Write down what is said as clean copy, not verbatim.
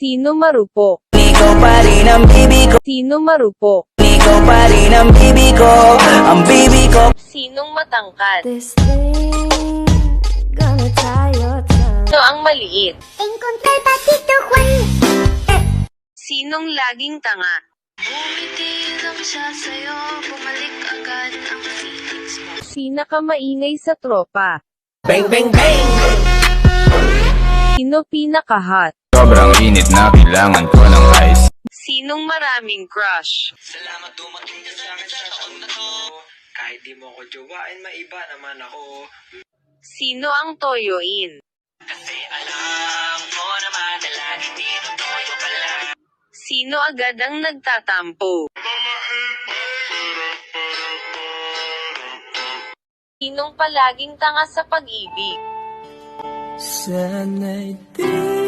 Sino marupok? Ikaw pa rin ang baby ko. Sino marupok? Ikaw pa rin ang baby ko. Ang baby ko. Sinong matangkad? This thing gonna tie your tongue. Sino ang maliit? Encontré el patito Juan. Sinong laging tanga? Bumiti lang siya sa'yo, bumalik agad ang feelings mo. Sino ka maingay sa tropa? Bang, bang, bang. Sino pinaka-hot? Sobrang init na kailangan ko ng ice. Sinong maraming crush? Salamat dumating ka sa akin sa taon na to. Kahit di mo ko jowain, maiba naman ako. Sino ang toyoin? Kasi alam ko naman na lagi dito toyo ka lang. Sino agad ang nagtatampo? Sinong palaging tanga sa pag-ibig? Sana'y di